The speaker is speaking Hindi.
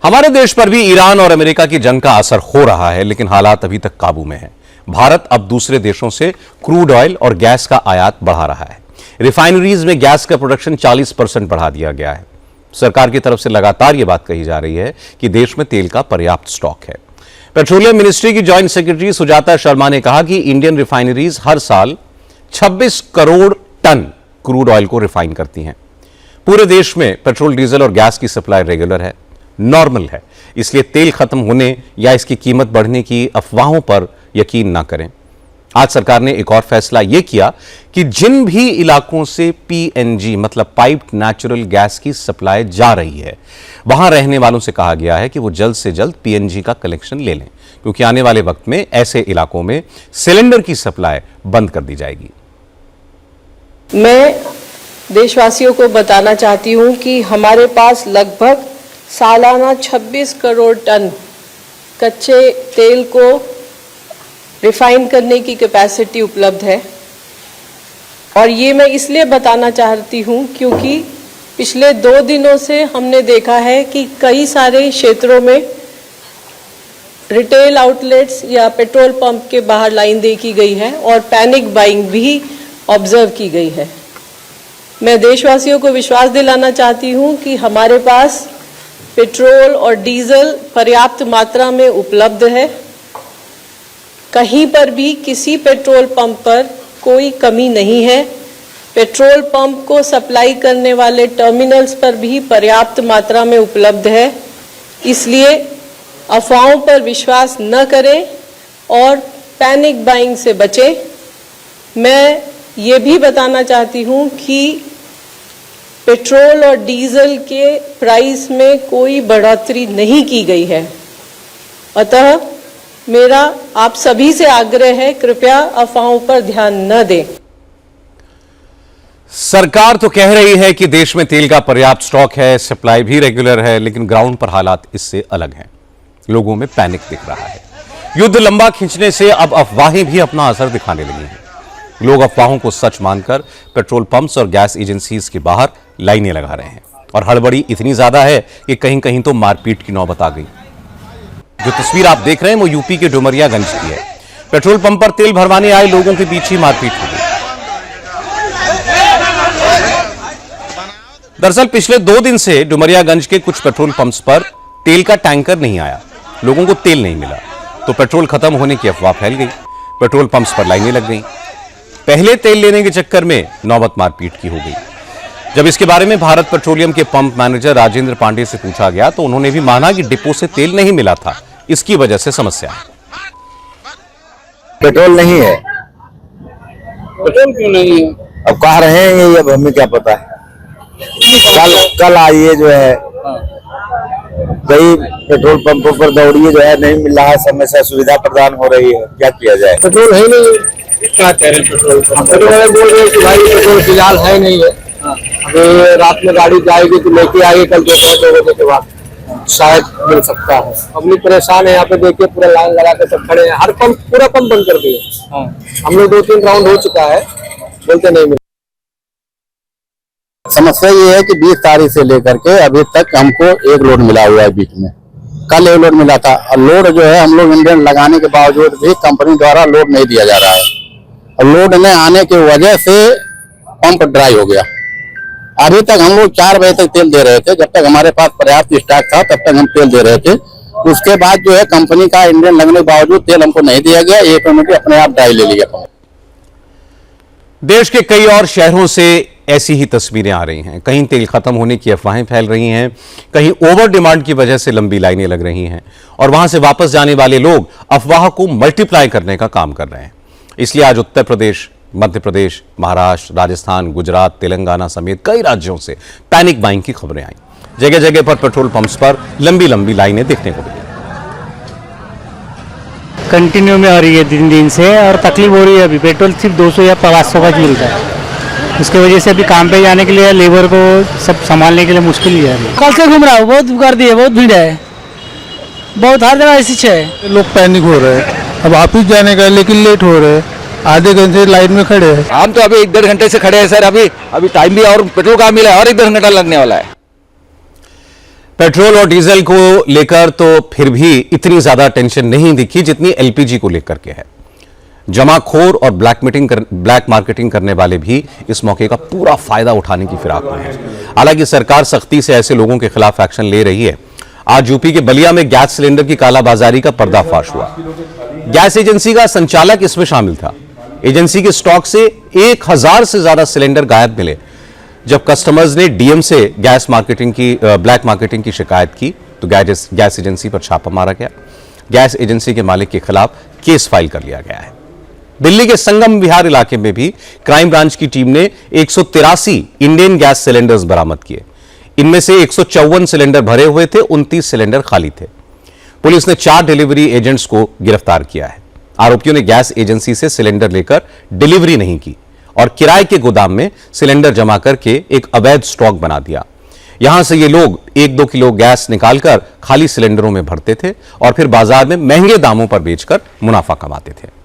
हमारे देश पर भी ईरान और अमेरिका की जंग का असर हो रहा है, लेकिन हालात अभी तक काबू में है। भारत अब दूसरे देशों से क्रूड ऑयल और गैस का आयात बढ़ा रहा है। रिफाइनरीज में गैस का प्रोडक्शन 40% बढ़ा दिया गया है। सरकार की तरफ से लगातार यह बात कही जा रही है कि देश में तेल का पर्याप्त स्टॉक है। पेट्रोलियम मिनिस्ट्री की जॉइंट सेक्रेटरी सुजाता शर्मा ने कहा कि इंडियन रिफाइनरीज हर साल 26 करोड़ टन क्रूड ऑयल को रिफाइन करती हैं। पूरे देश में पेट्रोल, डीजल और गैस की सप्लाई रेगुलर है, नॉर्मल है, इसलिए तेल खत्म होने या इसकी कीमत बढ़ने की अफवाहों पर यकीन ना करें। आज सरकार ने एक और फैसला यह किया कि जिन भी इलाकों से पीएनजी मतलब पाइप्ड नेचुरल गैस की सप्लाई जा रही है, वहां रहने वालों से कहा गया है कि वो जल्द से जल्द पीएनजी का कलेक्शन ले लें, क्योंकि आने वाले वक्त में ऐसे इलाकों में सिलेंडर की सप्लाई बंद कर दी जाएगी। मैं देशवासियों को बताना चाहती हूं कि हमारे पास लगभग सालाना 26 करोड़ टन कच्चे तेल को रिफाइन करने की कैपेसिटी उपलब्ध है। और ये मैं इसलिए बताना चाहती हूँ क्योंकि पिछले 2 दिनों से हमने देखा है कि कई सारे क्षेत्रों में रिटेल आउटलेट्स या पेट्रोल पंप के बाहर लाइन देखी गई है और पैनिक बाइंग भी ऑब्जर्व की गई है। मैं देशवासियों को विश्वास दिलाना चाहती हूँ कि हमारे पास पेट्रोल और डीजल पर्याप्त मात्रा में उपलब्ध है। कहीं पर भी किसी पेट्रोल पंप पर कोई कमी नहीं है। पेट्रोल पंप को सप्लाई करने वाले टर्मिनल्स पर भी पर्याप्त मात्रा में उपलब्ध है। इसलिए अफवाहों पर विश्वास न करें और पैनिक बाइंग से बचें। मैं ये भी बताना चाहती हूँ कि पेट्रोल और डीजल के प्राइस में कोई बढ़ोतरी नहीं की गई है। अतः मेरा आप सभी से आग्रह है, कृपया अफवाहों पर ध्यान न दें। सरकार तो कह रही है कि देश में तेल का पर्याप्त स्टॉक है, सप्लाई भी रेगुलर है, लेकिन ग्राउंड पर हालात इससे अलग हैं। लोगों में पैनिक दिख रहा है। युद्ध लंबा खींचने से अब अफवाहें भी अपना असर दिखाने लगी हैं। लोग अफवाहों को सच मानकर पेट्रोल पंप्स और गैस एजेंसीज के बाहर लाइनें लगा रहे हैं और हड़बड़ी इतनी ज्यादा है कि कहीं कहीं तो मारपीट की नौबत आ गई। जो तस्वीर आप देख रहे हैं वो यूपी के डुमरियागंज की है। पेट्रोल पंप पर तेल भरवाने आए लोगों के बीच ही मारपीट हो गई। दरअसल पिछले 2 दिन से डुमरियागंज के कुछ पेट्रोल पंप्स पर तेल का टैंकर नहीं आया, लोगों को तेल नहीं मिला, तो पेट्रोल खत्म होने की अफवाह फैल गई। पेट्रोल पंप्स पर लाइनें लग गई। पहले तेल लेने के चक्कर में नौबत मारपीट की हो गई। जब इसके बारे में भारत पेट्रोलियम के पंप मैनेजर राजेंद्र पांडे से पूछा गया तो उन्होंने भी माना कि डिपो से तेल नहीं मिला था, इसकी वजह से समस्या है। पेट्रोल नहीं है। पेट्रोल क्यों नहीं है? अब कह रहे हैं ये, अब हमें क्या पता है। कल आइए जो है कई पेट्रोल पंपों पर दौड़िए, जो है नहीं मिल रहा है, समय से सुविधा प्रदान हो रही है, क्या किया जाए। पेट्रोल है नहीं, क्या कह रहे हैं? पेट्रोल वाले बोल रहे हैं कि भाई पेट्रोल फिलहाल है नहीं है। अभी रात में गाड़ी जाएगी तो लेके आएगी, कल 2 बजे के बाद शायद मिल सकता है। पब्लिक परेशान है, यहाँ पे देखिए पूरा लाइन लगा के सब खड़े हैं। हर पंप, पूरा पंप बंद कर दिए। हम लोग 2-3 राउंड हो चुका है, बोलते नहीं मिल। समस्या ये है कि 20 तारीख से लेकर के अभी तक हमको एक लोड मिला हुआ है। बीच में कल एक लोड मिला था और लोड जो है हम लोग इंडियन लगाने के बावजूद भी कंपनी द्वारा लोड नहीं दिया जा रहा है और लोड न आने की वजह से पंप ड्राई हो गया। अभी तक हम लोग 4 बजे तक तेल दे रहे थे, जब तक हमारे पास पर्याप्त स्टॉक था तब तक हम तेल दे रहे थे। उसके बाद जो है कंपनी का इंडियन लगने के बावजूद तेल हमको नहीं दिया गया, 1 मिनट अपने आप ड्राई ले लिया। देश के कई और शहरों से ऐसी ही तस्वीरें आ रही हैं। कहीं तेल खत्म होने की अफवाहें फैल रही हैं, कहीं ओवर डिमांड की वजह से लंबी लाइनें लग रही हैं और वहां से वापस जाने वाले लोग अफवाह को मल्टीप्लाई करने का काम कर रहे हैं। इसलिए आज उत्तर प्रदेश, मध्य प्रदेश, महाराष्ट्र, राजस्थान, गुजरात, तेलंगाना समेत कई राज्यों से पैनिक बाइंग की खबरें आई। जगह जगह पर पेट्रोल पंप्स पर लंबी लंबी लाइनें देखने को मिली। कंटिन्यू में आ रही है दिन से और तकलीफ हो रही है। अभी पेट्रोल सिर्फ 200 या 500 का मिलता है, उसकी वजह से अभी काम पे जाने के लिए लेबर को सब संभालने के लिए मुश्किल ही है। कल से घूम रहा हूँ, बहुत गर्दी है, बहुत भीड़ है, बहुत हर जगह ऐसी है। लोग पैनिक हो रहे हैं, अब ऑफिस जाने का लेकिन लेट हो रहे हैं, आधे घंटे लाइन में खड़े हैं। हम तो अभी 1-1.5 घंटे से खड़े हैं सर। अभी टाइम भी और पेट्रोल का मिला है और 1-1.5 घंटा लगने वाला है। पेट्रोल और डीजल को लेकर तो फिर भी इतनी ज्यादा टेंशन नहीं दिखी जितनी एलपीजी को लेकर के है। जमाखोर और ब्लैक मार्केटिंग करने वाले भी इस मौके का पूरा फायदा उठाने की फिराक में है। हालांकि सरकार सख्ती से ऐसे लोगों के खिलाफ एक्शन ले रही है। आज यूपी के बलिया में गैस सिलेंडर की कालाबाजारी का पर्दाफाश हुआ। गैस एजेंसी का संचालक इसमें शामिल था। एजेंसी के स्टॉक से 1000 से ज्यादा सिलेंडर गायब मिले। जब कस्टमर्स ने डीएम से ब्लैक मार्केटिंग की शिकायत की तो गैस एजेंसी पर छापा मारा गया। गैस एजेंसी के मालिक के खिलाफ केस फाइल कर लिया गया है। दिल्ली के संगम विहार इलाके में भी क्राइम ब्रांच की टीम ने 183 इंडियन गैस सिलेंडर्स बरामद किए। इनमें से 154 सिलेंडर भरे हुए थे, 29 सिलेंडर खाली थे। पुलिस ने 4 डिलीवरी एजेंट्स को गिरफ्तार किया है। आरोपियों ने गैस एजेंसी से सिलेंडर लेकर डिलीवरी नहीं की और किराए के गोदाम में सिलेंडर जमा करके एक अवैध स्टॉक बना दिया। यहां से ये लोग 1-2 किलो गैस निकालकर खाली सिलेंडरों में भरते थे और फिर बाजार में महंगे दामों पर बेचकर मुनाफा कमाते थे।